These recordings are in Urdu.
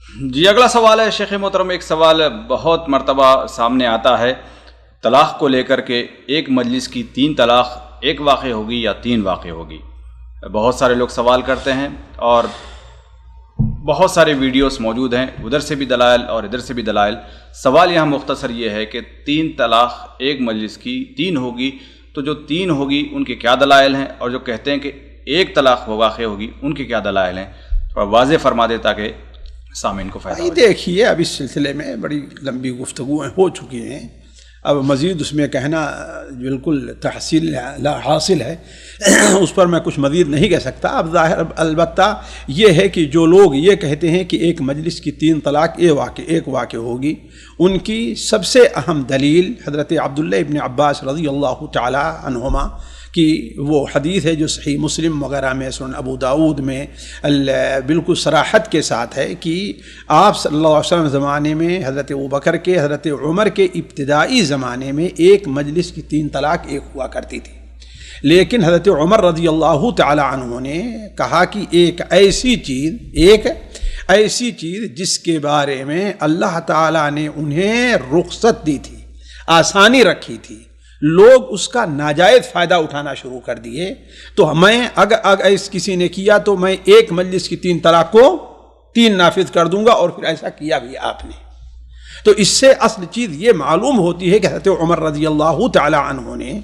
جی اگلا سوال ہے شیخ محترم، ایک سوال بہت مرتبہ سامنے آتا ہے طلاق کو لے کر کے، ایک مجلس کی 3 طلاق ایک واقع ہوگی یا 3 واقع ہوگی؟ بہت سارے لوگ سوال کرتے ہیں اور بہت سارے ویڈیوز موجود ہیں، ادھر سے بھی دلائل اور ادھر سے بھی دلائل۔ سوال یہاں مختصر یہ ہے کہ 3 طلاق ایک مجلس کی 3 ہوگی، تو جو 3 ہوگی ان کے کیا دلائل ہیں، اور جو کہتے ہیں کہ ایک طلاق واقع ہوگی ان کے کیا دلائل ہیں؟ تھوڑا واضح فرما دے تاکہ سامعین کو فائدہ ہو۔ دیکھیے اب اس سلسلے میں بڑی لمبی گفتگویں ہو چکی ہیں، اب مزید اس میں کہنا بالکل تحصیل لا حاصل ہے، اس پر میں کچھ مزید نہیں کہہ سکتا۔ اب ظاہر البتہ یہ ہے کہ جو لوگ یہ کہتے ہیں کہ ایک مجلس کی 3 طلاق ایک واقع ہوگی، ان کی سب سے اہم دلیل حضرت عبداللہ ابن عباس رضی اللہ تعالی عنہما کی وہ حدیث ہے جو صحیح مسلم وغیرہ میں، سنن ابو داود میں بالکل صراحت کے ساتھ ہے کہ آپ صلی اللہ علیہ وسلم زمانے میں حضرت ابوبکر کے، حضرت عمر کے ابتدائی زمانے میں ایک مجلس کی 3 طلاق ایک ہوا کرتی تھی، لیکن حضرت عمر رضی اللہ تعالی عنہ نے کہا کہ ایک ایسی چیز جس کے بارے میں اللہ تعالیٰ نے انہیں رخصت دی تھی، آسانی رکھی تھی، لوگ اس کا ناجائز فائدہ اٹھانا شروع کر دیے، تو میں اگر کسی نے کیا تو میں ایک مجلس کی 3 طلاق کو 3 نافذ کر دوں گا، اور پھر ایسا کیا بھی آپ نے۔ تو اس سے اصل چیز یہ معلوم ہوتی ہے کہ حضرت عمر رضی اللہ تعالی عنہ نے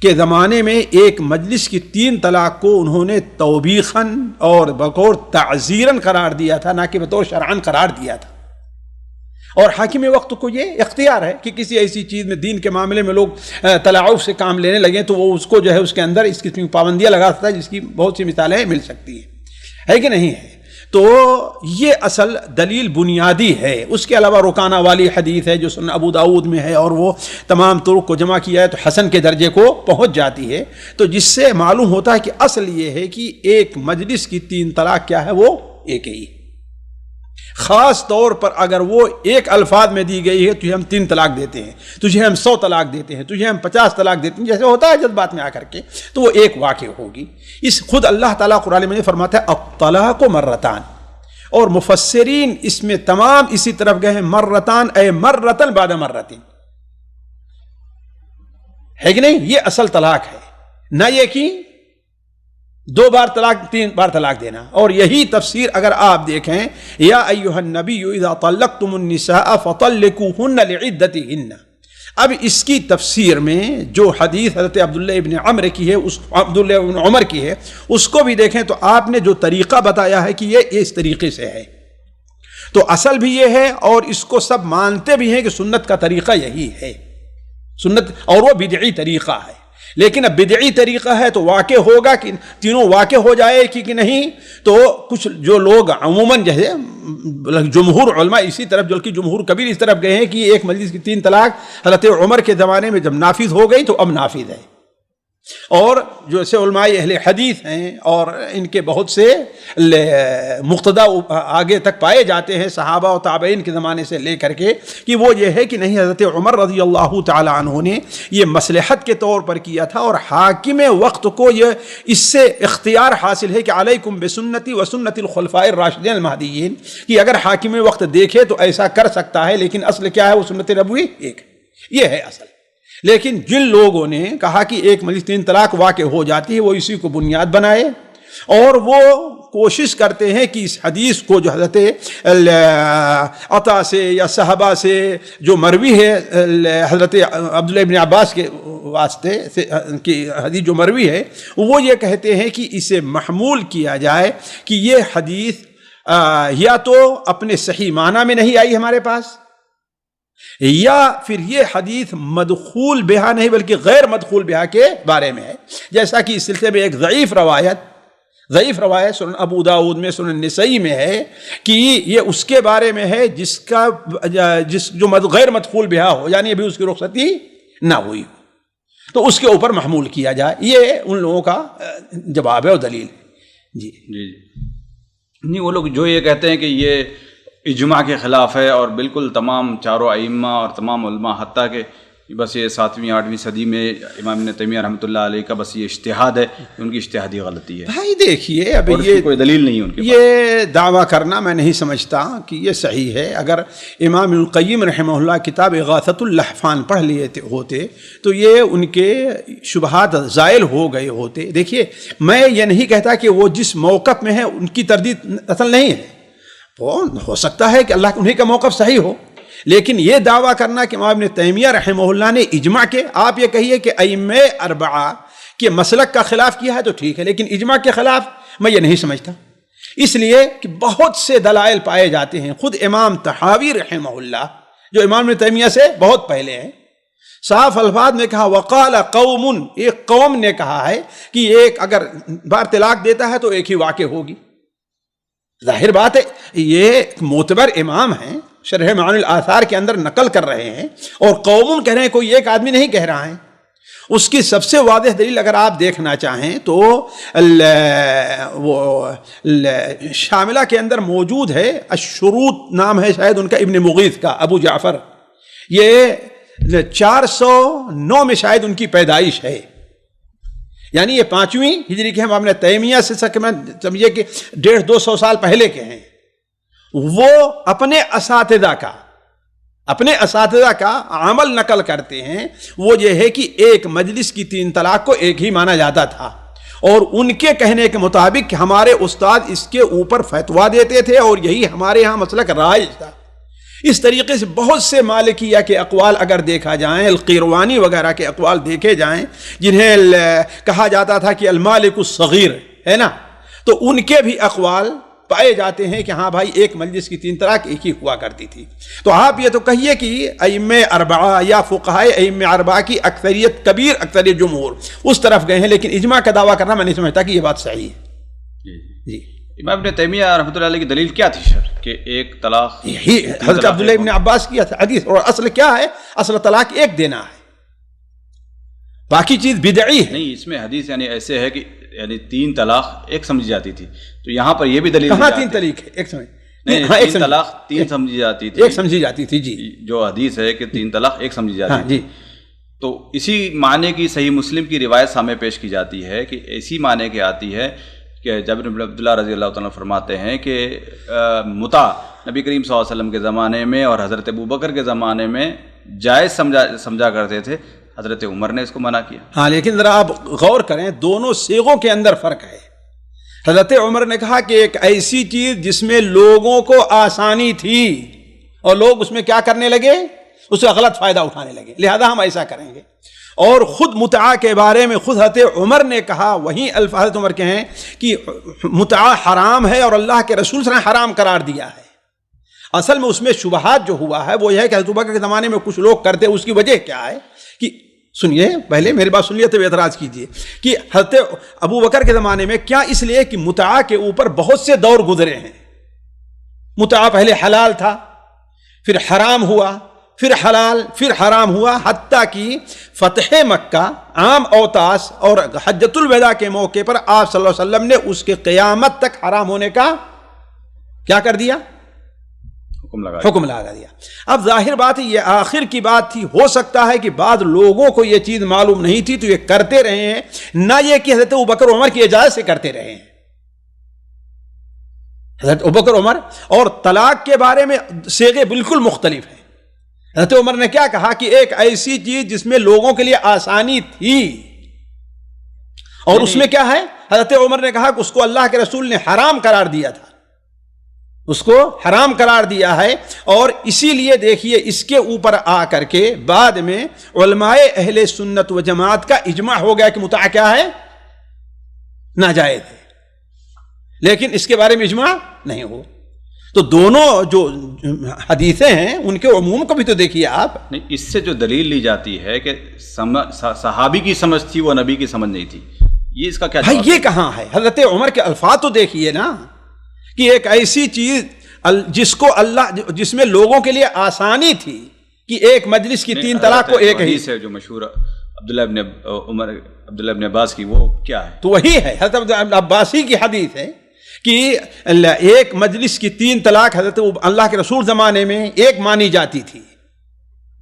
کے زمانے میں ایک مجلس کی 3 طلاق کو انہوں نے توبیخاً اور بطور تعزیراً قرار دیا تھا، نہ کہ بطور شرعاً قرار دیا تھا۔ اور حاکم وقت کو یہ اختیار ہے کہ کسی ایسی چیز میں دین کے معاملے میں لوگ تلاعب سے کام لینے لگیں تو وہ اس کو جو ہے اس کے اندر اس قسم کی پابندیاں لگا سکتا ہے، جس کی بہت سی مثالیں مل سکتی ہیں، ہے کہ نہیں ہے؟ تو یہ اصل دلیل بنیادی ہے۔ اس کے علاوہ رکانہ والی حدیث ہے جو سنن ابو داود میں ہے، اور وہ تمام طرق کو جمع کیا ہے تو حسن کے درجے کو پہنچ جاتی ہے، تو جس سے معلوم ہوتا ہے کہ اصل یہ ہے کہ ایک مجلس کی 3 طلاق کیا ہے، وہ ایک ہی ہے۔ خاص طور پر اگر وہ ایک الفاظ میں دی گئی ہے، تجھے ہم 3 طلاق دیتے ہیں، تجھے ہم 100 طلاق دیتے ہیں، تجھے ہم 50 طلاق دیتے ہیں، جیسے ہوتا ہے جذبات میں آ کر کے، تو وہ ایک واقع ہوگی۔ اس خود اللہ تعالیٰ قرآن میں فرماتا ہے الطلاق مرتان، اور مفسرین اس میں تمام اسی طرف گئے ہیں، مرتان اے مرتن بعد مرتين، ہے کہ نہیں؟ یہ اصل طلاق ہے، نہ یہ کہ 2 بار طلاق 3 بار طلاق دینا۔ اور یہی تفسیر اگر آپ دیکھیں، یا ایھا النبی اذا طلقتم النساء فطلقوهن لعدتهن، اب اس کی تفسیر میں جو حدیث حضرت عبداللہ ابن عمر کی ہے، عبداللہ ابن عمر کی ہے، اس کو بھی دیکھیں تو آپ نے جو طریقہ بتایا ہے کہ یہ اس طریقے سے ہے، تو اصل بھی یہ ہے، اور اس کو سب مانتے بھی ہیں کہ سنت کا طریقہ یہی ہے، سنت، اور وہ بدعی طریقہ ہے۔ لیکن اب بدعی طریقہ ہے تو واقع ہوگا کہ تینوں واقع ہو جائے کہ نہیں؟ تو کچھ جو لوگ عموماً جیسے جمہور علماء اسی طرف، جو کہ جمہور کبیر اس طرف گئے ہیں کہ ایک مجلس کی 3 طلاق حضرت عمر کے زمانے میں جب نافذ ہو گئی تو اب نافذ ہے، اور جو سے علماء اہل حدیث ہیں اور ان کے بہت سے مقتدا آگے تک پائے جاتے ہیں صحابہ و تابعین کے زمانے سے لے کر کے، کہ وہ یہ ہے کہ نہیں، حضرت عمر رضی اللہ تعالی عنہ نے یہ مصلحت کے طور پر کیا تھا، اور حاکم وقت کو یہ اس سے اختیار حاصل ہے کہ علیکم بسنتی و سنت الخلفاء الراشدین المہدیین، کہ اگر حاکم وقت دیکھے تو ایسا کر سکتا ہے، لیکن اصل کیا ہے؟ وہ سنت نبوی ایک، یہ ہے اصل۔ لیکن جن لوگوں نے کہا کہ ایک مجلس 3 طلاق واقع ہو جاتی ہے، وہ اسی کو بنیاد بنائے، اور وہ کوشش کرتے ہیں کہ اس حدیث کو جو حضرت عطا سے یا صحابہ سے جو مروی ہے، حضرت عبداللہ ابن عباس کے واسطے سے کی حدیث جو مروی ہے، وہ یہ کہتے ہیں کہ اسے محمول کیا جائے کہ یہ حدیث یا تو اپنے صحیح معنی میں نہیں آئی ہمارے پاس، یا پھر یہ حدیث مدخول بہا نہیں بلکہ غیر مدخول بہا کے بارے میں ہے۔ جیسا کہ اس سلسلے میں ایک ضعیف روایت سنن ابو داود میں، سنن نسائی میں ہے کہ یہ اس کے بارے میں ہے جس جو غیر مدخول بہا ہو، یعنی ابھی اس کی رخصتی نہ ہوئی ہو، تو اس کے اوپر محمول کیا جائے۔ یہ ان لوگوں کا جواب ہے اور دلیل ہے۔ جی نہیں، وہ لوگ جو یہ کہتے ہیں کہ یہ اجماع کے خلاف ہے، اور بالکل تمام چاروں ائمہ اور تمام علماء حتیٰ کہ بس یہ 7ویں 8ویں صدی میں امام ابن تیمیہ رحمۃ اللہ علیہ کا بس یہ اجتہاد ہے، ان کی اجتہادی غلطی ہے. بھائی دیکھیے اب اور اس کی کوئی دلیل نہیں ہے ان کے پاس. یہ دعویٰ کرنا میں نہیں سمجھتا کہ یہ صحیح ہے. اگر امام ابن القیم رحمہ اللہ کتاب اغاثۃ اللحفان پڑھ لیے ہوتے تو یہ ان کے شبہات زائل ہو گئے ہوتے. دیکھیے میں یہ نہیں کہتا کہ وہ جس موقف میں ہے ان کی تردید اصل نہیں ہے، وہ ہو سکتا ہے کہ اللہ انہیں کا موقف صحیح ہو، لیکن یہ دعویٰ کرنا کہ امام ابن تیمیہ رحمہ اللہ نے اجماع کے، آپ یہ کہیے کہ ائمہ اربعہ کے مسلک کا خلاف کیا ہے تو ٹھیک ہے، لیکن اجماع کے خلاف میں یہ نہیں سمجھتا. اس لیے کہ بہت سے دلائل پائے جاتے ہیں. خود امام طحاوی رحمہ اللہ جو امام ابن تیمیہ سے بہت پہلے ہیں، صاف الفاظ میں کہا وقال قوم، ایک قوم نے کہا ہے کہ ایک اگر بار طلاق دیتا ہے تو ایک ہی واقع ہوگی. ظاہر بات ہے یہ معتبر امام ہیں، شرح معانی الاثار کے اندر نقل کر رہے ہیں، اور قوم کہہ رہے ہیں، کوئی ایک آدمی نہیں کہہ رہا ہے. اس کی سب سے واضح دلیل اگر آپ دیکھنا چاہیں تو وہ شاملہ کے اندر موجود ہے، الشروط نام ہے شاید ان کا ابن مغیث کا، ابو جعفر. یہ 409 میں شاید ان کی پیدائش ہے، یعنی یہ 5ویں ہجری کے ہیں. امام ابن تیمیہ سے سمجھیے کہ 150-200 سال پہلے کے ہیں. وہ اپنے اساتذہ کا عمل نقل کرتے ہیں. وہ یہ ہے کہ ایک مجلس کی 3 طلاق کو ایک ہی مانا جاتا تھا، اور ان کے کہنے کے مطابق ہمارے استاد اس کے اوپر فتویٰ دیتے تھے، اور یہی ہمارے ہاں مسلک رائج تھا. اس طریقے سے بہت سے مالکیہ کے اقوال اگر دیکھا جائیں، القیروانی وغیرہ کے اقوال دیکھے جائیں، جنہیں کہا جاتا تھا کہ المالک الصغیر ہے نا، تو ان کے بھی اقوال پائے جاتے ہیں کہ ہاں بھائی ایک مجلس کی 3 طلاق ایک ہی ہوا کرتی تھی. تو آپ یہ تو کہیے کہ ائمہ اربعہ یا فقہائے ائمہ اربعہ کی اکثریت، کبیر اکثریت جمہور اس طرف گئے ہیں، لیکن اجماع کا دعویٰ کرنا میں نہیں سمجھتا کہ یہ بات صحیح ہے. جی امام ابن تیمیہ رحمۃ اللہ علیہ کی دلیل کیا تھی سر کہ ایک طلاق؟ یہی حضرت عبداللہ ابن عباس کی حدیث. اور اصل کیا ہے؟ اصل طلاق ایک دینا ہے، باقی چیز بدعی ہے. نہیں، اس میں حدیث یعنی ایسے ہے کہ یعنی 3 طلاق ایک سمجھی جاتی تھی، تو یہاں پر یہ بھی دلیل کہاں 3 طلاق ہے؟ ایک سمجھ نہیں، 3 طلاق 3 سمجھی جاتی تھی، ایک سمجھی جاتی تھی. جی جو حدیث ہے کہ 3 طلاق ایک سمجھی جاتی جی. تو اسی معنی کی صحیح مسلم کی روایت سامنے پیش کی جاتی ہے کہ اسی معنی کے آتی ہے کہ جابر بن عبداللہ رضی اللہ تعالیٰ فرماتے ہیں کہ متع نبی کریم صلی اللہ علیہ وسلم کے زمانے میں اور حضرت ابوبکر کے زمانے میں جائز سمجھا کرتے تھے، حضرت عمر نے اس کو منع کیا. ہاں لیکن ذرا آپ غور کریں، دونوں صیغوں کے اندر فرق ہے. حضرت عمر نے کہا کہ ایک ایسی چیز جس میں لوگوں کو آسانی تھی اور لوگ اس میں کیا کرنے لگے، اس کا غلط فائدہ اٹھانے لگے، لہذا ہم ایسا کریں گے. اور خود متعہ کے بارے میں خود حضرت عمر نے کہا، وہیں الفاظ حضرت عمر کے ہیں کہ متعہ حرام ہے اور اللہ کے رسول صلی اللہ علیہ وسلم نے حرام قرار دیا ہے. اصل میں اس میں شبہات جو ہوا ہے وہ یہ ہے کہ حضرت ابوبکر کے زمانے میں کچھ لوگ کرتے، اس کی وجہ کیا ہے کہ سنیے، پہلے میری بات سن لیے تو اعتراض کیجئے کہ حضرت ابوبکر کے زمانے میں کیا، اس لیے کہ متعہ کے اوپر بہت سے دور گزرے ہیں. متعہ پہلے حلال تھا، پھر حرام ہوا، پھر حلال، پھر حرام ہوا، حتیٰ کہ فتح مکہ، عام اوتاس اور حجۃ الوداع کے موقع پر آپ صلی اللہ علیہ وسلم نے اس کے قیامت تک حرام ہونے کا کیا کر دیا؟ حکم لگا دیا. اب ظاہر بات ہے یہ آخر کی بات تھی، ہو سکتا ہے کہ بعض لوگوں کو یہ چیز معلوم نہیں تھی تو یہ کرتے رہے ہیں، نہ یہ کہ حضرت ابوبکر عمر کی اجازت سے کرتے رہے ہیں. حضرت ابوبکر عمر اور طلاق کے بارے میں صیغے بالکل مختلف ہیں. حضرت عمر نے کیا کہا کہ ایک ایسی چیز جس میں لوگوں کے لیے آسانی تھی، اور اس میں کیا ہے، حضرت عمر نے کہا کہ اس کو اللہ کے رسول نے حرام قرار دیا تھا، اس کو حرام قرار دیا ہے. اور اسی لیے دیکھیے اس کے اوپر آ کر کے بعد میں علماء اہل سنت و جماعت کا اجماع ہو گیا کہ متعہ کیا ہے، ناجائز ہے، لیکن اس کے بارے میں اجماع نہیں ہو. تو دونوں جو حدیثیں ہیں ان کے عموم کو بھی تو دیکھیے آپ. نہیں، اس سے جو دلیل لی جاتی ہے کہ صحابی کی سمجھ تھی وہ نبی کی سمجھ نہیں تھی، یہ اس کا کیا بھائی یہ کہاں ہے؟ حضرت عمر کے الفاظ تو دیکھیے نا کہ ایک ایسی چیز جس کو اللہ، جس میں لوگوں کے لیے آسانی تھی کہ ایک مجلس کی 3 طلاق کو ایک ہی ہے. جو مشہور عبداللہ ابن عباس کی، وہ کیا ہے؟ تو وہی ہے، حضرت عباسی کی حدیث ہے کہ ایک مجلس کی 3 طلاق حضرت اللہ کے رسول زمانے میں ایک مانی جاتی تھی،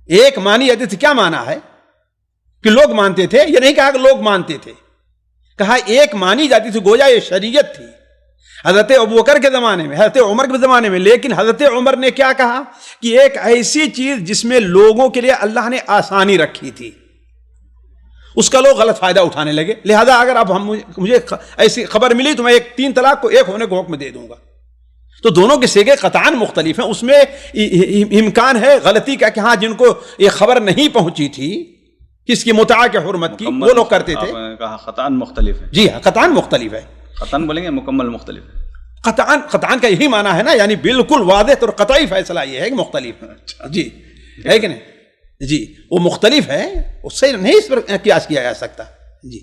ایک مانی حدیث کیا مانا ہے کہ لوگ مانتے تھے؟ یہ نہیں کہا کہ لوگ مانتے تھے، کہا ایک مانی جاتی تھی، گویا یہ شریعت تھی حضرت ابوبکر کے زمانے میں، حضرت عمر کے زمانے میں، لیکن حضرت عمر نے کیا کہا کہ ایک ایسی چیز جس میں لوگوں کے لیے اللہ نے آسانی رکھی تھی، اس کا لوگ غلط فائدہ اٹھانے لگے، لہذا اگر اب مجھے ایسی خبر ملی تو میں 3 طلاق کو 1 ہونے کو حکم دے دوں گا۔ تو دونوں کے سیگے قطعاً مختلف ہیں، اس میں امکان ہے غلطی کا کہ ہاں جن کو یہ خبر نہیں پہنچی تھی کس کی متعہ کے حرمت کی، وہ لوگ کرتے تھے۔ کہا قطعاً مختلف ہے، جی ہاں قطعاً مختلف ہے، قطعاً بولیں گے مکمل مختلف ہے، قطعاً کا یہی معنی ہے نا، یعنی بالکل واضح اور قطعی فیصلہ یہ ہے کہ مختلف ہے، جی ہے کہ نہیں؟ جی وہ مختلف ہے، اس سے نہیں اس پر قیاس کیا جا سکتا۔ جی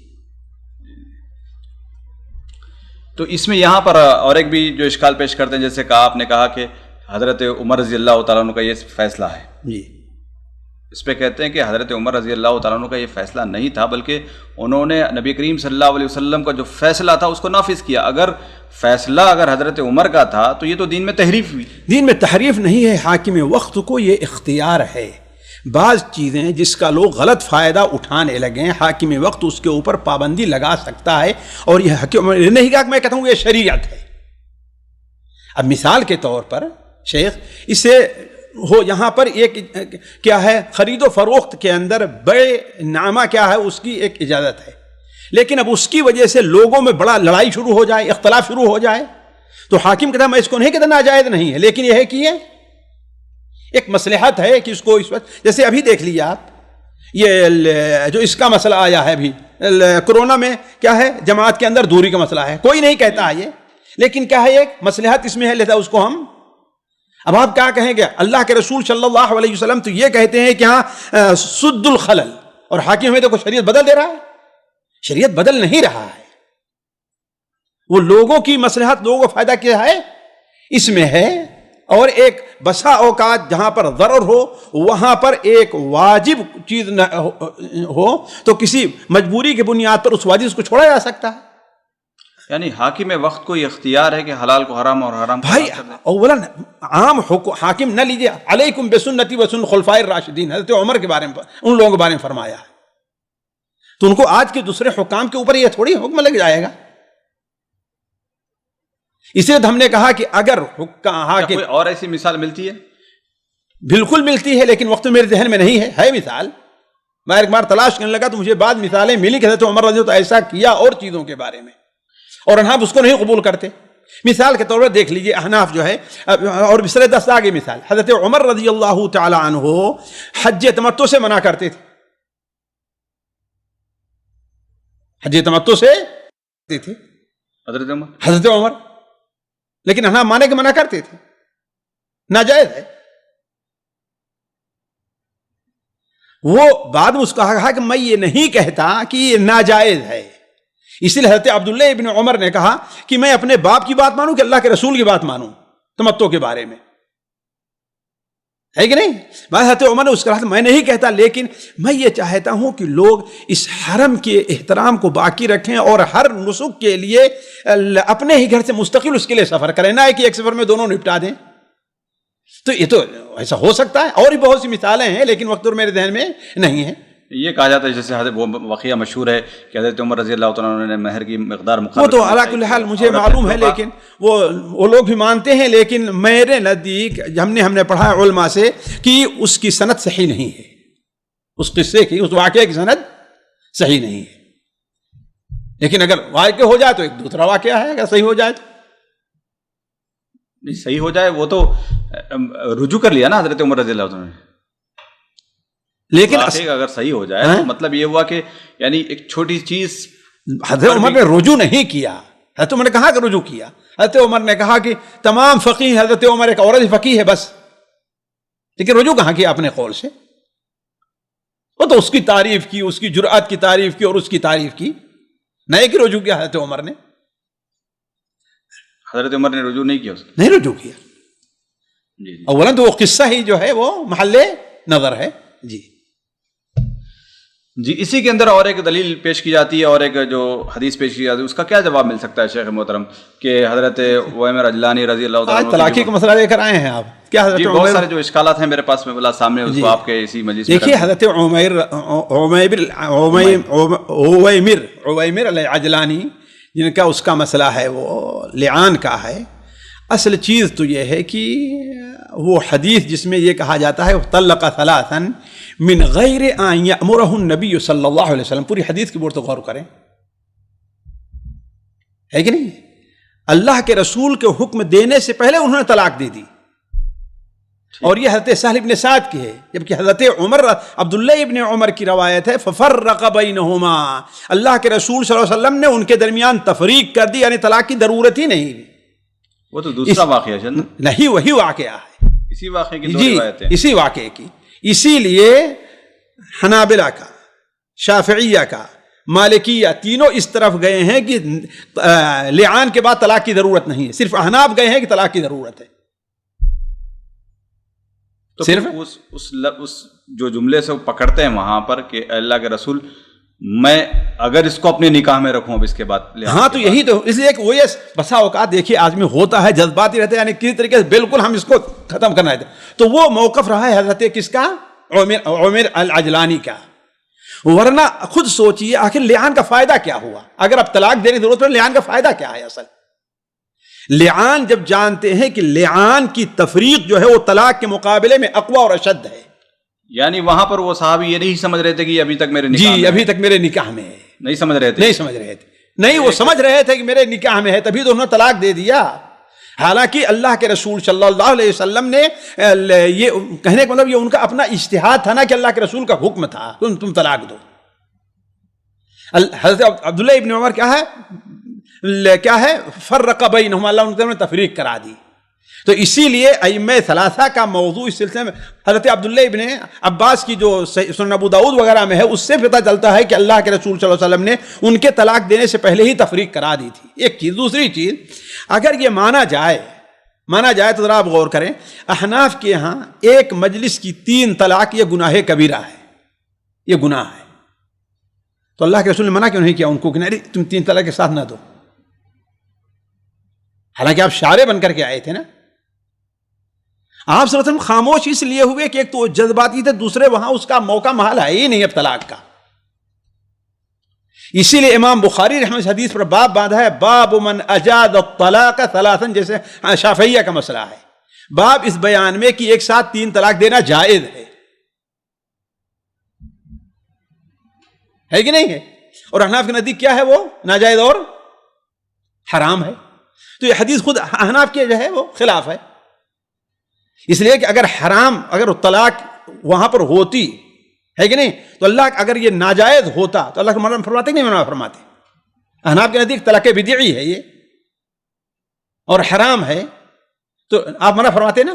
تو اس میں یہاں پر اور ایک بھی جو اشکال پیش کرتے ہیں، جیسے کہا آپ نے کہا کہ حضرت عمر رضی اللہ تعالیٰ عنہ کا یہ فیصلہ ہے، جی اس پہ کہتے ہیں کہ حضرت عمر رضی اللہ تعالیٰ عنہ کا یہ فیصلہ نہیں تھا، بلکہ انہوں نے نبی کریم صلی اللہ علیہ وسلم کا جو فیصلہ تھا اس کو نافذ کیا۔ اگر فیصلہ اگر حضرت عمر کا تھا تو یہ تو دین میں تحریف ہوئی۔ دین میں تحریف نہیں ہے، حاکم وقت کو یہ اختیار ہے، بعض چیزیں جس کا لوگ غلط فائدہ اٹھانے لگیں حاکم وقت اس کے اوپر پابندی لگا سکتا ہے، اور یہ حکم نہیں کہا کہ میں کہتا ہوں یہ شریعت ہے۔ اب مثال کے طور پر شیخ اسے ہو یہاں پر ایک کیا ہے، خرید و فروخت کے اندر بے نامہ کیا ہے اس کی ایک اجازت ہے، لیکن اب اس کی وجہ سے لوگوں میں بڑا لڑائی شروع ہو جائے، اختلاف شروع ہو جائے، تو حاکم کہتا ہے میں اس کو نہیں کہتا ناجائز نہیں ہے، لیکن یہ ہے کہ یہ ایک مصلحت ہے کہ اس کو اس وقت، جیسے ابھی دیکھ لیجیے آپ یہ جو اس کا مسئلہ آیا ہے ابھی کرونا میں، کیا ہے جماعت کے اندر دوری کا مسئلہ ہے، کوئی نہیں کہتا ہے یہ، لیکن کیا ہے ایک مصلحت اس میں ہے، لہذا اس کو ہم، اب آپ کیا کہیں گے؟ اللہ کے رسول صلی اللہ علیہ وسلم تو یہ کہتے ہیں کہ ہاں سد الخلل، اور حاکم ہمیں تو شریعت بدل دے رہا ہے، شریعت بدل نہیں رہا ہے، وہ لوگوں کی مصلحت، لوگوں کو فائدہ کیا ہے اس میں ہے، اور ایک بسا اوقات جہاں پر ضرر ہو وہاں پر ایک واجب چیز نہ ہو تو کسی مجبوری کی بنیاد پر اس واجب کو چھوڑا جا سکتا ہے۔ یعنی حاکم وقت کو یہ اختیار ہے کہ حلال کو حرام اور حرام کو بھائی حلال کر دے۔ اولا عام حاکم نہ لیجیے، علیکم بسنتی و سنت خلفائے الراشدین، حضرت عمر کے بارے میں ان لوگوں کے بارے میں فرمایا ہے، تو ان کو آج کے دوسرے حکام کے اوپر یہ تھوڑی حکم لگ جائے گا۔ اس لیے ہم نے کہا کہ اگر حاکم، کوئی اور ایسی مثال ملتی ہے؟ بالکل ملتی ہے، لیکن وقت میرے ذہن میں نہیں ہے مثال، میں ایک بار تلاش کرنے لگا تو مجھے بعد مثالیں ملی کہ حضرت عمر رضی اللہ عنہ ایسا کیا اور چیزوں کے بارے میں، اور احناف اس کو نہیں قبول کرتے۔ مثال کے طور پر دیکھ لیجئے احناف جو ہے، اور بسر دست آگے مثال، حضرت عمر رضی اللہ تعالی عنہ حج تمتع سے منع کرتے تھے، حج تمتع سے تھے حضرت عمر، لیکن احناف مانے کے منع کرتے تھے، ناجائز ہے۔ وہ بعد میں اس کو کہا کہ میں یہ نہیں کہتا کہ یہ ناجائز ہے، اسی لیے حضرت عبداللہ ابن عمر نے کہا کہ میں اپنے باپ کی بات مانوں کہ اللہ کے رسول کی بات مانوں تمتع کے بارے میں، ہے کہ نہیں؟ حضرت عمر نے اس کا کہا میں نہیں کہتا، لیکن میں یہ چاہتا ہوں کہ لوگ اس حرم کے احترام کو باقی رکھیں اور ہر نسک کے لیے اپنے ہی گھر سے مستقل اس کے لیے سفر کریں، نہ کہ ایک سفر میں دونوں نپٹا دیں۔ تو یہ تو ایسا ہو سکتا ہے، اور بھی بہت سی مثالیں ہیں، لیکن وقت اور میرے ذہن میں نہیں ہے۔ یہ کہا جاتا ہے جیسے حضرت وہ واقعہ مشہور ہے کہ حضرت عمر رضی اللہ تعالیٰ عنہ نے مہر کی مقدار وہ مقرر تو علی کل حال مجھے معلوم ہے، لیکن وہ لوگ بھی مانتے ہیں، لیکن میرے نزدیک ہم نے پڑھا ہے علماء سے کہ اس کی سند صحیح نہیں ہے، اس قصے کی، اس واقعے کی سند صحیح نہیں ہے، لیکن اگر واقع ہو جائے تو ایک دوسرا واقعہ ہے، اگر صحیح ہو جائے تو نہیں، صحیح ہو جائے وہ تو رجوع کر لیا نا حضرت عمر رضی اللہ عنہ نے، لیکن اگر صحیح ہو جائے تو مطلب یہ ہوا کہ یعنی ایک چھوٹی چیز حضرت عمر نے رجوع نہیں کیا، حضرت عمر نے کہا کہ رجوع کیا، حضرت عمر نے کہا کہ تمام فقیہ، حضرت عمر ایک عورت فقیہ ہے بس، لیکن رجوع کہاں کیا اپنے قول سے؟ وہ تو اس کی تعریف کی، اس کی جرأت کی تعریف کی اور اس کی تعریف کی، نہ کہ رجوع کیا حضرت عمر نے، حضرت عمر نے رجوع نہیں کیا، اس نہیں رجوع کیا۔ جی اولا تو وہ قصہ ہی جو ہے وہ محل نظر ہے۔ جی اسی کے اندر اور ایک دلیل پیش کی جاتی ہے، اور ایک جو حدیث پیش کی جاتی ہے، اس کا کیا جواب مل سکتا ہے شیخ محترم کہ حضرت ویمر اجلانی رضی اللہ تعالیٰ عنہ طلاقی کا مسئلہ لے کر آئے ہیں آپ؟ کیا حضرت جی بہت سارے جو اشکالات ہیں میرے پاس میں بلا سامنے اس کو آپ کے اسی مجلس میں دیکھیے حضرت عویمر العجلانی جن کا اس کا مسئلہ ہے وہ لعان کا ہے. اصل چیز تو یہ ہے کہ وہ حدیث جس میں یہ کہا جاتا ہے طلق ثلاثا من غیر ان یأمرہ النبی صلی اللہ علیہ وسلم، پوری حدیث کی بور تو غور کریں، ہے کہ نہیں؟ اللہ کے رسول کے حکم دینے سے پہلے انہوں نے طلاق دے دی، اور یہ حضرت سہل ابن سعد کی ہے، جبکہ حضرت عبداللہ ابن عمر کی روایت ہے ففرق بینہما، اللہ کے رسول صلی اللہ علیہ وسلم نے ان کے درمیان تفریق کر دی، یعنی طلاق کی ضرورت ہی نہیں. وہ تو دوسرا واقعہ ہے نہیں، وہی واقعہ ہے، اسی واقعے کی دو جی روایتیں، اسی واقعے کی. اسی لیے حنابلہ کا، شافعیہ کا، مالکیہ تینوں اس طرف گئے ہیں کہ لعان کے بعد طلاق کی ضرورت نہیں ہے، صرف احناف گئے ہیں کہ طلاق کی ضرورت ہے. تو صرف اس جو جملے سے وہ پکڑتے ہیں وہاں پر کہ اللہ کے رسول میں اگر اس کو اپنے نکاح میں رکھوں اب اس کے بعد، ہاں تو یہی تو، اس لیے کہ وہ یہ بسا اوقات دیکھیے آدمی ہوتا ہے جذباتی رہتا ہے، یعنی کسی طریقے سے بالکل ہم اس کو ختم کرنا ہے، تو وہ موقف رہا ہے حضرت کس کا؟ عمر العجلانی کا. ورنہ خود سوچئے آخر لعان کا فائدہ کیا ہوا؟ اگر اب طلاق دینے کی ضرورت ہے لعان کا فائدہ کیا ہے؟ اصل لعان جب جانتے ہیں کہ لعان کی تفریق جو ہے وہ طلاق کے مقابلے میں اقوی اور اشد ہے، یعنی وہاں پر وہ صحابی یہ نہیں سمجھ رہے تھے کہ ابھی تک میرے نکاح جی ابھی تک میرے نکاح میں ہے، نہیں سمجھ رہے تھے، نہیں سمجھ رہے تھے، نہیں وہ سمجھ رہے تھے کہ میرے نکاح میں ہے، تبھی تو انہوں نے طلاق دے دیا. حالانکہ اللہ کے رسول صلی اللہ علیہ وسلم نے یہ کہنے کا مطلب یہ ان کا اپنا اجتہاد تھا نا کہ اللہ کے رسول کا حکم تھا تم طلاق دو. حضرت عبداللہ ابن عمر کیا ہے فرق بینہما، اللہ نے تفریق کرا دی. تو اسی لیے ائمہ ثلاثہ کا موضوع اس سلسلے میں حضرت عبداللہ ابن عباس کی جو سنن ابو داؤد وغیرہ میں ہے اس سے پتہ چلتا ہے کہ اللہ کے رسول صلی اللہ علیہ وسلم نے ان کے طلاق دینے سے پہلے ہی تفریق کرا دی تھی. ایک چیز. دوسری چیز، اگر یہ مانا جائے تو ذرا آپ غور کریں، احناف کے ہاں ایک مجلس کی 3 طلاق یہ گناہ کبیرہ ہے، یہ گناہ ہے. تو اللہ کے رسول نے منع کیوں نہیں کیا ان کو کہ نہیں تم 3 طلاق کے ساتھ نہ دو؟ حالانکہ آپ شارع بن کر کے آئے تھے نا. آپ صلی اللہ علیہ وسلم خاموش اس لیے ہوئے کہ ایک تو جذباتی تھے، دوسرے وہاں اس کا موقع محل ہے ہی نہیں اب طلاق کا. اسی لیے امام بخاری رحمہ اللہ حدیث پر باب باندھا ہے، باب من اجاد الطلاق ثلاثا، جیسے شافعیہ کا مسئلہ ہے، باب اس بیان میں کہ ایک ساتھ 3 طلاق دینا جائز ہے کہ نہیں ہے. اور احناف کے نزدیک کیا ہے؟ وہ ناجائز اور حرام ہے. تو یہ حدیث خود احناف کے جو ہے وہ خلاف ہے، اس لیے کہ اگر حرام، اگر طلاق وہاں پر ہوتی ہے کہ نہیں، تو اللہ اگر یہ ناجائز ہوتا تو اللہ کو منع فرماتے کہ نہیں منع فرماتے؟ احناف کے نزدیک طلاق بدعی ہے یہ اور حرام ہے، تو آپ منع فرماتے نا.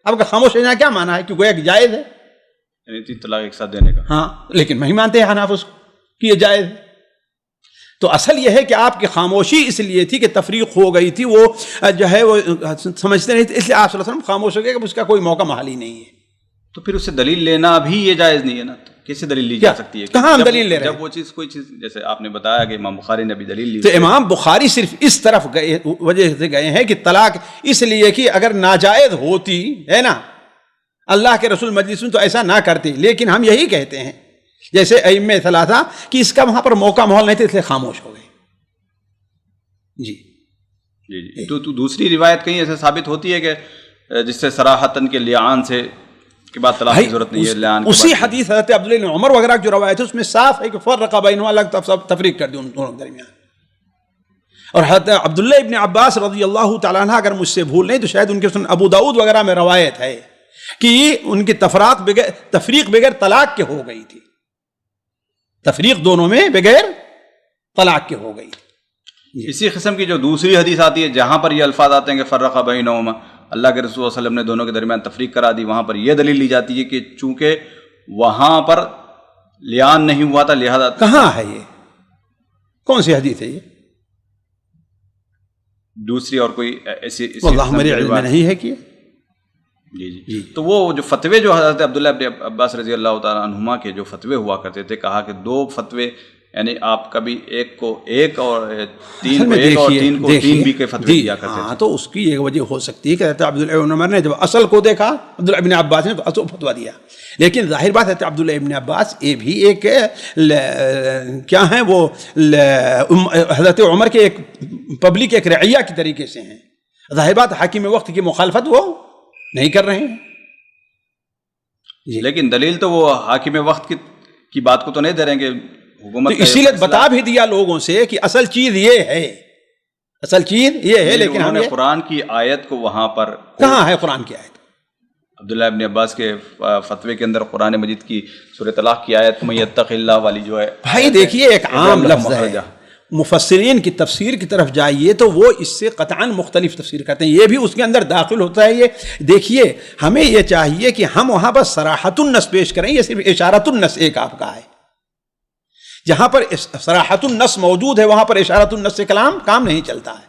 آپ کا خاموش رہنا کیا مانا ہے کہ گویا کہ جائز ہے، یعنی 3 طلاق ایک ساتھ دینے کا. ہاں لیکن نہیں مانتے ہیں احناف اس کو کہ یہ جائز ہے. تو اصل یہ ہے کہ آپ کی خاموشی اس لیے تھی کہ تفریق ہو گئی تھی، وہ جو ہے وہ سمجھتے نہیں تھے، اس لیے آپ صلی اللہ علیہ وسلم خاموش ہو گئے کہ اس کا کوئی موقع محل ہی نہیں ہے. تو پھر اس سے دلیل لینا بھی یہ جائز نہیں ہے نا. کیسے دلیل لی جا سکتی ہے؟ کہاں ہم دلیل لے رہے ہیں؟ جب وہ چیز کوئی چیز جیسے آپ نے بتایا کہ امام بخاری نے بھی دلیل لی، تو امام بخاری صرف اس طرف گئے وجہ سے گئے ہیں کہ طلاق اس لیے کہ اگر ناجائز ہوتی ہے نا اللہ کے رسول مجلس میں تو ایسا نہ کرتے. لیکن ہم یہی کہتے ہیں جیسے ائمہ ثلاثہ کہ اس کا وہاں پر موقع محل نہیں تھا، اس لیے خاموش ہو گئے. جی جی. تو دوسری روایت کہیں ایسے ثابت ہوتی ہے کہ جس سے صراحتاً کے لعان سے کے بعد طلاق کی ضرورت نہیں ہے؟ لعان اسی حدیث حضرت عبداللہ بن عمر وغیرہ کی جو روایت ہے اس میں صاف ہے کہ فرق بینہما، الگ تفریق کر دی ان دونوں کے درمیان. اور حضرت عبداللہ ابن عباس رضی اللہ تعالیٰ عنہ اگر مجھ سے بھول نہیں تو شاید ان کے سنن ابو داؤد وغیرہ میں روایت ہے کہ ان کی تفریق بغیر طلاق کے ہو گئی تھی، تفریق دونوں میں بغیر طلاق کے ہو گئی. اسی قسم کی جو دوسری حدیث آتی ہے جہاں پر یہ الفاظ آتے ہیں کہ فرق بینہما، اللہ کے رسول صلی اللہ علیہ وسلم نے دونوں کے درمیان تفریق کرا دی، وہاں پر یہ دلیل لی جاتی ہے کہ چونکہ وہاں پر لعان نہیں ہوا تھا لہذا. کہاں ہے یہ؟ کون سی حدیث ہے یہ؟ دوسری اور کوئی ایسی واللہ میرے علم میں نہیں ہے کہ جی. تو وہ جو فتوے جو حضرت عبداللہ ابن عباس رضی اللہ تعالیٰ عنہما کے جو فتوے ہوا کرتے تھے، کہا کہ 2 فتوے یعنی آپ کبھی ایک کو ایک اور تین کو ایک اور تین کو تین بھی کے فتوے دیا کرتے تھے. ہاں تو اس کی ایک وجہ ہو سکتی ہے کہ حضرت عبداللہ ابن عمر نے جب اصل کو دیکھا عبداللہ ابن عباس نے تو اصل فتویٰ دیا. لیکن ظاہر بات ہے عبداللہ ابن عباس یہ بھی ایک کیا ہیں وہ حضرت عمر کے ایک پبلک ایک رعیہ کی طریقے سے ہیں. ظاہر بات حاکم وقت کی مخالفت وہ نہیں کر رہے ہیں. لیکن دلیل تو وہ حاکم وقت کی بات کو تو نہیں دے رہے ہیں کہ حکومت. اسی لیے بتا بھی دیا لوگوں سے کہ اصل چیز یہ ہے، اصل چیز یہ ہے. لیکن انہوں نے قرآن کی آیت کو وہاں پر کہاں ہے قرآن کی آیت؟ عبداللہ ابن عباس کے فتوے کے اندر قرآن مجید کی سورہ طلاق کی آیت من یتق اللہ والی جو ہے بھائی دیکھیے ایک عام لفظ ہے، مفسرین کی تفسیر کی طرف جائیے تو وہ اس سے قطعاً مختلف تفسیر کرتے ہیں، یہ بھی اس کے اندر داخل ہوتا ہے. یہ دیکھیے ہمیں یہ چاہیے کہ ہم وہاں پر صراحت النص پیش کریں، یہ صرف اشارت النص ایک آپ کا ہے. جہاں پر صراحت النص موجود ہے وہاں پر اشارت النص سے کام نہیں چلتا ہے.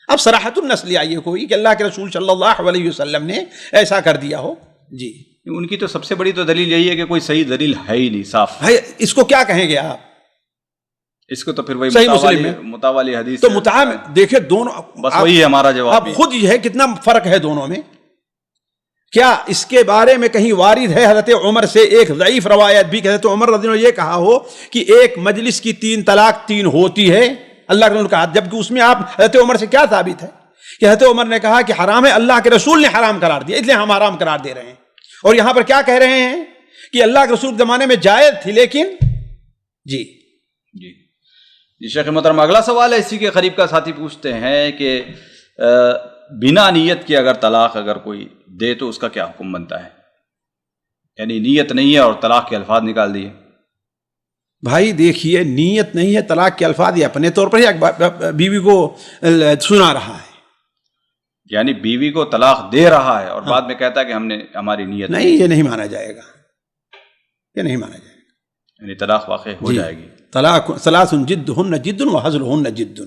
اب صراحت النص لے آئیے کوئی کہ اللہ کے رسول صلی اللہ علیہ وسلم نے ایسا کر دیا ہو. جی ان کی تو سب سے بڑی تو دلیل یہی ہے کہ کوئی صحیح دلیل ہے ہی نہیں صاف. بھائی اس کو کیا کہیں گے آپ؟ اس کو تو پھر وہی متوالی حدیث تو دیکھیں دونوں بس وہی ہے ہمارا جواب. اب خود یہ ہے کتنا فرق ہے دونوں میں. کیا اس کے بارے میں کہیں وارد ہے حضرت عمر سے ایک ضعیف روایت بھی کہ حضرت عمر رضی اللہ عنہ یہ کہا ہو کہ ایک مجلس کی 3 طلاق 3 ہوتی ہے؟ اللہ کے رسول کا، جبکہ اس میں آپ حضرت عمر سے کیا ثابت ہے کہ حضرت عمر نے کہا کہ حرام ہے، اللہ کے رسول نے حرام قرار دیا اس لیے ہم حرام قرار دے رہے ہیں. اور یہاں پر کیا کہہ رہے ہیں کہ اللہ کے رسول کے زمانے میں جائز تھی لیکن جی شیخ محترم اگلا سوال ہے اسی کے قریب کا ساتھی پوچھتے ہیں کہ بنا نیت کے اگر طلاق اگر کوئی دے تو اس کا کیا حکم بنتا ہے؟ یعنی نیت نہیں ہے اور طلاق کے الفاظ نکال دیے. بھائی دیکھیے نیت نہیں ہے، طلاق کے الفاظ یہ اپنے طور پر بیوی کو سنا رہا ہے، یعنی بیوی کو طلاق دے رہا ہے اور بعد میں کہتا ہے کہ ہم نے ہماری نیت نہیں. یہ نہیں مانا جائے گا، یہ نہیں مانا جائے گا. یعنی طلاق واقع ہو جائے گی. طلاق ثلاث جدہن جد وحزلہن جد.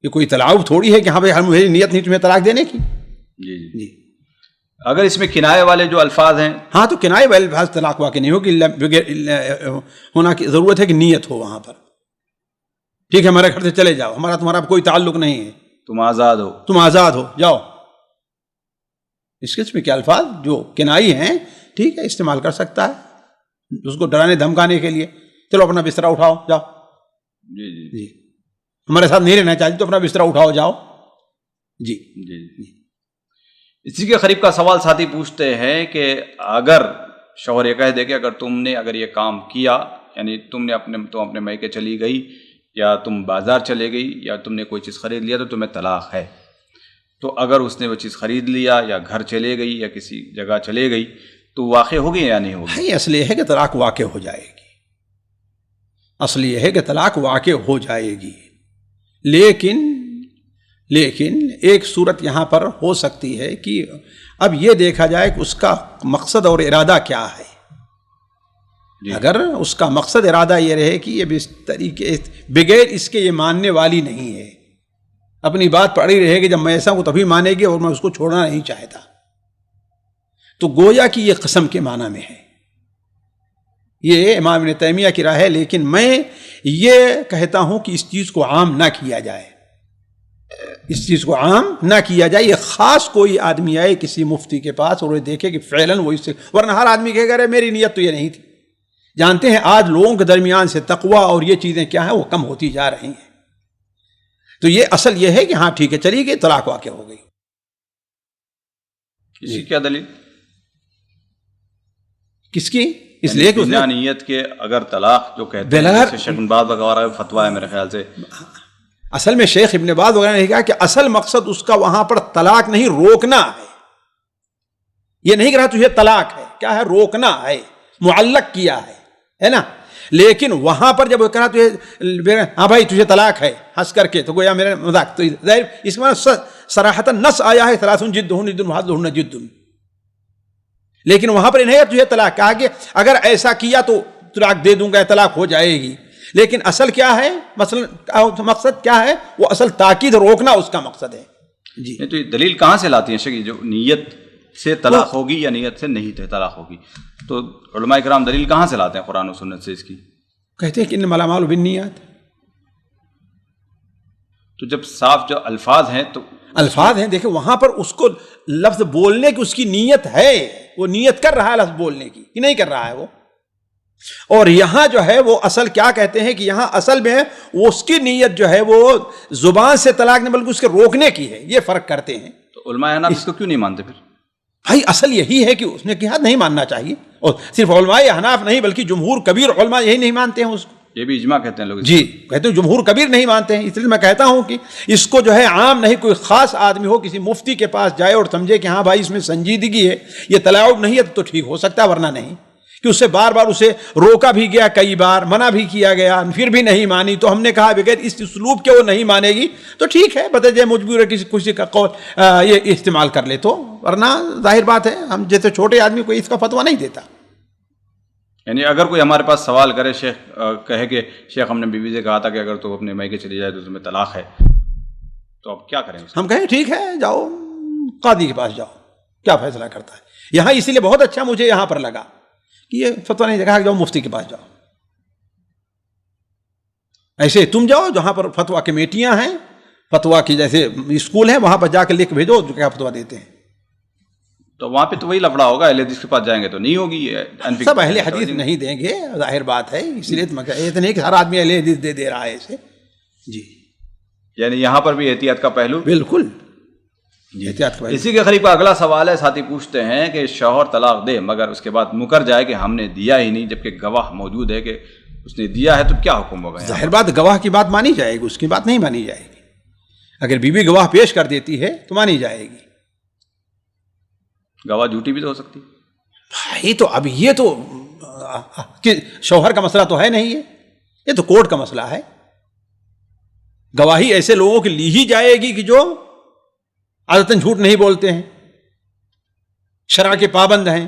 یہ کوئی طلاق تھوڑی ہے کہ ہاں بھائی میری نیت نہیں تمہیں طلاق دینے کی. جی اگر اس میں کنائے والے جو الفاظ ہیں، ہاں تو کنائے والے الفاظ طلاق واقع نہیں ہوگی، ہونا کی ضرورت ہے کہ نیت ہو وہاں پر. ٹھیک ہے ہمارے گھر سے چلے جاؤ، ہمارا تمہارا کوئی تعلق نہیں ہے، تم آزاد ہو، تم آزاد ہو جاؤ. اس قسم کے الفاظ جو کنائی ہیں ٹھیک ہے استعمال کر سکتا ہے اس کو ڈرانے دھمکانے کے لیے. چلو اپنا بستر اٹھاؤ جاؤ. جی ہمارے ساتھ نہیں رہنا چاہتے تو اپنا بستر اٹھاؤ جاؤ. جی اسی کے قریب کا سوال ساتھی پوچھتے ہیں کہ اگر شوہر یہ کہہ دے کہ اگر تم نے اگر یہ کام کیا، یعنی تم اپنے میکے چلی گئی یا تم بازار چلے گئی یا تم نے کوئی چیز خرید لیا تو تمہیں طلاق ہے، تو اگر اس نے وہ چیز خرید لیا یا گھر چلے گئی یا کسی جگہ چلے گئی تو واقع ہوگی یا نہیں ہوگی؟ بھائی اصل یہ ہے کہ طلاق واقع ہو جائے گی، اصل یہ ہے کہ طلاق واقع ہو جائے گی. لیکن ایک صورت یہاں پر ہو سکتی ہے کہ اب یہ دیکھا جائے کہ اس کا مقصد اور ارادہ کیا ہے. اگر اس کا مقصد ارادہ یہ رہے کہ یہ اس طریقے بغیر اس کے یہ ماننے والی نہیں ہے، اپنی بات پڑی رہے گی جب میں ایسا ہوں تبھی مانے گی اور میں اس کو چھوڑنا نہیں چاہتا، تو گویا کہ یہ قسم کے معنی میں ہے. یہ امام ابن تیمیہ کی رائے ہے، لیکن میں یہ کہتا ہوں کہ اس چیز کو عام نہ کیا جائے، اس چیز کو عام نہ کیا جائے. یہ خاص کوئی آدمی آئے کسی مفتی کے پاس اور وہ دیکھے کہ فعلاً وہ اس سے، ورنہ ہر آدمی کہے گا میری نیت تو یہ نہیں تھی. جانتے ہیں آج لوگوں کے درمیان سے تقوی اور یہ چیزیں کیا ہیں وہ کم ہوتی جا رہی ہیں. تو یہ اصل یہ ہے کہ ہاں ٹھیک ہے چلی گئی طلاق واقع ہو گئی. اسی کیا دلیل کس کی؟ اس لیے کہ بنا نیت کے اگر طلاق جو کہتے ہیں شیخ ابن باز وغیرہ فتویٰ ہے میرے خیال سے، اصل میں شیخ ابن باز وغیرہ نے کہا کہ اصل مقصد اس کا وہاں پر طلاق نہیں روکنا ہے. یہ نہیں کہا تجھے طلاق ہے، کیا ہے روکنا ہے، معلق کیا ہے نا. لیکن وہاں پر جب وہ کہا تجھے ہاں بھائی تجھے طلاق ہے ہنس کر کے تو گویا میرا مذاق، تو ظاہر اس میں صراحتاً نص آیا ہے ثلاث جدہن جد وحزلہن جد. لیکن وہاں پر نہیں تجھے طلاق کہا کہ اگر ایسا کیا تو طلاق دے دوں گا، طلاق ہو جائے گی. لیکن اصل کیا ہے، مثلا مقصد کیا ہے، وہ اصل تاکید روکنا اس کا مقصد ہے. جی تو یہ دلیل کہاں سے لاتی ہیں شیخ، جو نیت سے طلاق ہوگی یا نیت سے نہیں طلاق ہوگی؟ تو علماء کرام دلیل کہاں سے لاتے ہیں قرآن و سنت سے اس کی؟ کہتے ہیں کہ انما الاعمال بالنیات. تو جب صاف جو الفاظ ہیں تو الفاظ ہیں، دیکھیں وہاں پر اس کو لفظ بولنے کی اس کی نیت ہے، وہ نیت کر رہا ہے لفظ بولنے کی کہ نہیں کر رہا ہے وہ. اور یہاں جو ہے وہ اصل کیا کہتے ہیں کہ یہاں اصل میں وہ اس کی نیت جو ہے وہ زبان سے طلاق نہیں بلکہ اس کے روکنے کی ہے. یہ فرق کرتے ہیں. تو علماء حناف اس کو کیوں نہیں مانتے پھر؟ بھائی اصل یہی ہے کہ اس نے کہا نہیں ماننا چاہیے، اور صرف علماء حناف نہیں بلکہ جمہور کبیر علماء یہی نہیں مانتے ہیں اس کو. یہ بھی اجماع کہتے ہیں لوگ. جی کہتے ہیں جمہور کبیر نہیں مانتے ہیں. اس لیے میں کہتا ہوں کہ اس کو جو ہے عام نہیں، کوئی خاص آدمی ہو کسی مفتی کے پاس جائے اور سمجھے کہ ہاں بھائی اس میں سنجیدگی ہے، یہ تلاعب نہیں ہے، تو ٹھیک ہو سکتا ہے، ورنہ نہیں. کہ اس سے بار بار اسے روکا بھی گیا، کئی بار منع بھی کیا گیا، پھر بھی نہیں مانی، تو ہم نے کہا بغیر اس اسلوب کے وہ نہیں مانے گی تو ٹھیک ہے، بتائیے مجبور ہے کسی کا قول یہ استعمال کر لے تو، ورنہ ظاہر بات ہے ہم جیسے چھوٹے آدمی کو اس کا فتویٰ نہیں دیتا. یعنی اگر کوئی ہمارے پاس سوال کرے، شیخ کہے کہ شیخ ہم نے بیوی سے کہا تھا کہ اگر تو اپنے میکے چلی جائے تو تمہیں طلاق ہے، تو اب کیا کریں؟ ہم کہیں ٹھیک ہے جاؤ قاضی کے پاس جاؤ، کیا فیصلہ کرتا ہے. یہاں اسی لیے بہت اچھا مجھے یہاں پر لگا کہ یہ فتویٰ نہیں دیکھا کہ جاؤ مفتی کے پاس جاؤ. ایسے تم جاؤ جہاں پر فتویٰ کمیٹیاں ہیں، فتویٰ کی جیسے اسکول ہیں، وہاں پر جا کے لکھ بھیجو جو کیا فتویٰ دیتے ہیں. تو وہاں پہ تو وہی لفڑا ہوگا، اہل حدیث کے پاس جائیں گے تو نہیں ہوگی. سب اہل حدیث نہیں دیں گے، ظاہر بات ہے. اس لیے یہ نہیں کہ ہر آدمی اہل حدیث دے رہا ہے اسے. جی یعنی یہاں پر بھی احتیاط کا پہلو. بالکل احتیاط کا پہلو. اسی کے قریب کا اگلا سوال ہے، ساتھی پوچھتے ہیں کہ شوہر طلاق دے مگر اس کے بعد مکر جائے کہ ہم نے دیا ہی نہیں، جبکہ گواہ موجود ہے کہ اس نے دیا ہے، تو کیا حکم ہوگا؟ ظاہر بات گواہ کی بات مانی جائے گی، اس کی بات نہیں مانی جائے گی. اگر بیوی گواہ پیش کر دیتی ہے تو مانی جائے گی. گواہ جھوٹی بھی تو ہو سکتی. بھائی تو اب یہ تو کہ شوہر کا مسئلہ تو ہے نہیں ہے، یہ تو کورٹ کا مسئلہ ہے. گواہی ایسے لوگوں کی لی ہی جائے گی کہ جو عادتاً جھوٹ نہیں بولتے ہیں، شرع کے پابند ہیں.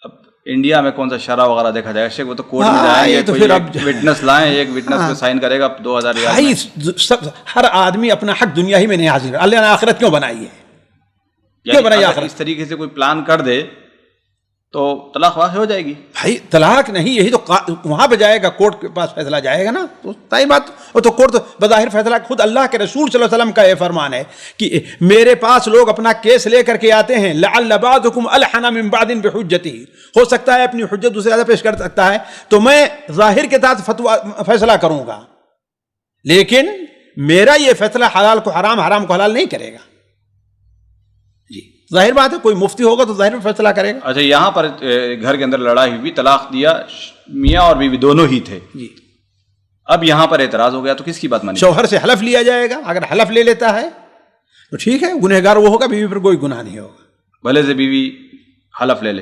اب انڈیا میں کون سا شرع وغیرہ دیکھا جائے گا؟ وہ تو کورٹ میں جائیں گے، تو کوئی پھر ایک وٹنس لائیں، ایک وٹنس کو سائن کرے گا 2000 ریال. بھائی ہر آدمی اپنا حق دنیا ہی میں نہیں حاصل کر. اللہ نے آخرت کیوں بنائی ہے؟ کیوں بنائی آخرت؟ اس طریقے سے کوئی پلان کر دے تو طلاق واقع ہو جائے گی. بھائی طلاق نہیں، یہی تو وہاں پہ جائے گا، کورٹ کے پاس فیصلہ جائے گا نا. تو صحیح بات، وہ تو کورٹ بظاہر فیصلہ، خود اللہ کے رسول صلی اللہ علیہ وسلم کا یہ فرمان ہے کہ میرے پاس لوگ اپنا کیس لے کر کے آتے ہیں، لعل بعضکم الحن من بعض بحجتہ، ہو سکتا ہے اپنی حجت دوسرے زیادہ پیش کر سکتا ہے، تو میں ظاہر کے ساتھ فیصلہ کروں گا، لیکن میرا یہ فیصلہ حلال کو حرام، حرام کو حلال نہیں کرے گا. جی ظاہر بات ہے، کوئی مفتی ہوگا تو ظاہر فیصلہ کرے گا. اچھا یہاں پر گھر کے اندر لڑائی ہوئی، طلاق دیا، میاں اور بیوی دونوں ہی تھے. جی اب یہاں پر اعتراض ہو گیا تو کس کی بات مانی؟ شوہر سے حلف لیا جائے گا. اگر حلف لے لیتا ہے تو ٹھیک ہے، گنہگار وہ ہوگا، بیوی پر کوئی گناہ نہیں ہوگا. بھلے سے بیوی حلف لے لے،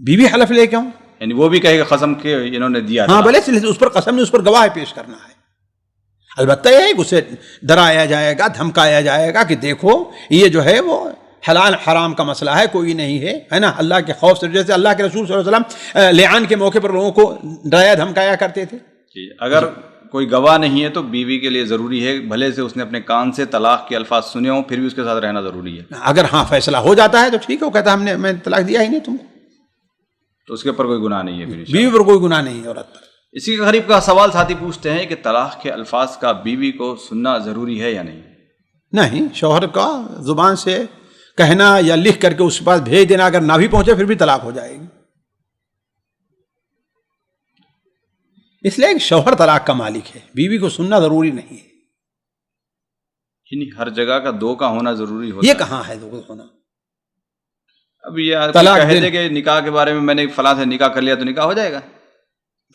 بیوی حلف لے کیوں؟ یعنی وہ بھی کہے گا قسم کے انہوں نے دیا. ہاں بھلے سے اس پر قسم نہیں، اس پر گواہ پیش کرنا ہے. البتہ یہ ہے کہ اسے ڈرایا جائے گا، دھمکایا جائے گا کہ دیکھو یہ جو ہے وہ حلال حرام کا مسئلہ ہے، کوئی نہیں ہے نا. اللہ کے خوف سے، جیسے اللہ کے رسول صلی اللہ علیہ وسلم لعان کے موقع پر لوگوں کو ڈرایا دھمکایا کرتے تھے. اگر کوئی گواہ نہیں ہے تو بیوی کے لیے ضروری ہے، بھلے سے اس نے اپنے کان سے طلاق کے الفاظ سنے ہوں، پھر بھی اس کے ساتھ رہنا ضروری ہے. اگر ہاں فیصلہ ہو جاتا ہے تو ٹھیک ہے، وہ کہتا ہے میں طلاق دیا ہی نہیں تم کو، تو اس کے اوپر کوئی گناہ نہیں ہے. بیوی پر کوئی گناہ نہیں ہے عورت پر. اسی کے قریب کا سوال ساتھی پوچھتے ہیں کہ طلاق کے الفاظ کا بیوی کو سننا ضروری ہے یا نہیں؟ نہیں، شوہر کا زبان سے کہنا یا لکھ کر کے اس کے پاس بھیج دینا، اگر نہ بھی پہنچے پھر بھی طلاق ہو جائے گی. اس لیے شوہر طلاق کا مالک ہے، بیوی کو سننا ضروری نہیں ہے. یعنی ہر جگہ کا دو کا ہونا ضروری ہوتا ہے. یہ کہاں ہے دو کا ہونا؟ اب یہ طلاق کہتے کہ نکاح کے بارے میں میں نے فلاں سے نکاح کر لیا تو نکاح ہو جائے گا.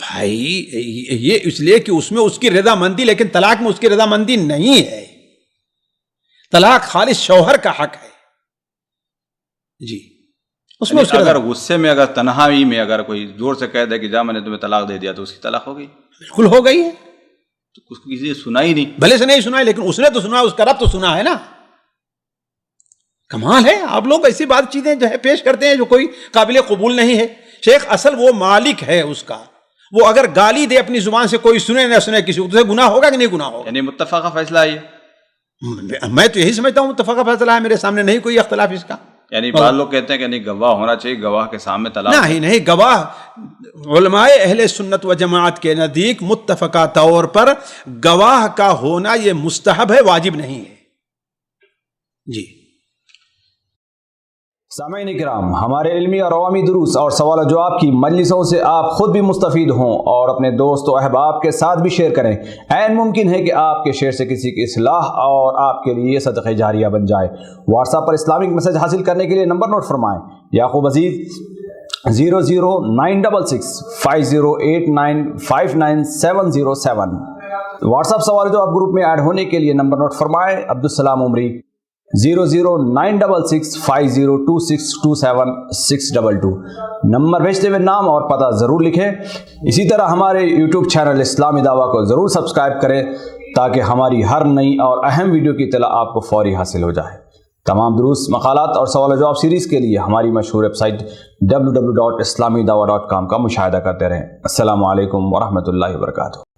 بھائی یہ اس لیے کہ اس میں اس کی رضا مندی، لیکن طلاق میں اس کی رضا مندی نہیں ہے. طلاق خالص شوہر کا حق ہے. جی اس میں اگر غصے میں، اگر تنہائی میں اگر کوئی زور سے کہہ دے کہ جا میں نے تمہیں طلاق دے دیا تو اس کی طلاق ہو گئی. بالکل ہو گئی ہے. تو اس کو کسی نے سنا ہی نہیں. بھلے سے نہیں سنا ہے، لیکن اس نے تو سنا، اس کا رب تو سنا ہے نا. کمال ہے، آپ لوگ ایسی بات چیزیں جو ہے پیش کرتے ہیں جو کوئی قابل قبول نہیں ہے. شیخ اصل وہ مالک ہے اس کا، وہ اگر گالی دے اپنی زبان سے، کوئی سنے نہ سنے کسی کو، تو گناہ ہوگا کہ نہیں گناہ ہوگا؟ یعنی متفقہ فیصلہ ہے یہ. میں تو یہی سمجھتا ہوں متفقہ فیصلہ ہے، میرے سامنے نہیں کوئی اختلاف اس کا. یعنی بعض لوگ کہتے ہیں کہ نہیں گواہ ہونا چاہیے، گواہ کے سامنے طلاق نہیں گواہ علماء اہل سنت و جماعت کے نزدیک متفقہ طور پر گواہ کا ہونا یہ مستحب ہے، واجب نہیں ہے. جی سامعین کرام، ہمارے علمی اور عوامی دروس اور سوال و جواب کی مجلسوں سے آپ خود بھی مستفید ہوں اور اپنے دوست و احباب کے ساتھ بھی شیئر کریں. عین ممکن ہے کہ آپ کے شیئر سے کسی کی اصلاح اور آپ کے لیے صدقہ جاریہ بن جائے. واٹس ایپ پر اسلامک میسج حاصل کرنے کے لیے نمبر نوٹ فرمائیں: یعقوب عزیز 00966 5089 59707. واٹس ایپ سوال و جواب گروپ میں ایڈ ہونے کے لیے نمبر نوٹ فرمائیں: عبدالسلام عمری 00966 502627 622. نمبر بھیجتے ہوئے نام اور پتہ ضرور لکھیں. اسی طرح ہمارے یوٹیوب چینل اسلامی دعویٰ کو ضرور سبسکرائب کریں تاکہ ہماری ہر نئی اور اہم ویڈیو کی اطلاع آپ کو فوری حاصل ہو جائے. تمام دروس، مقالات اور سوال و جواب سیریز کے لیے ہماری مشہور ویب سائٹ www.islamidawah.com کا مشاہدہ کرتے رہیں. السلام علیکم ورحمۃ اللہ وبرکاتہ.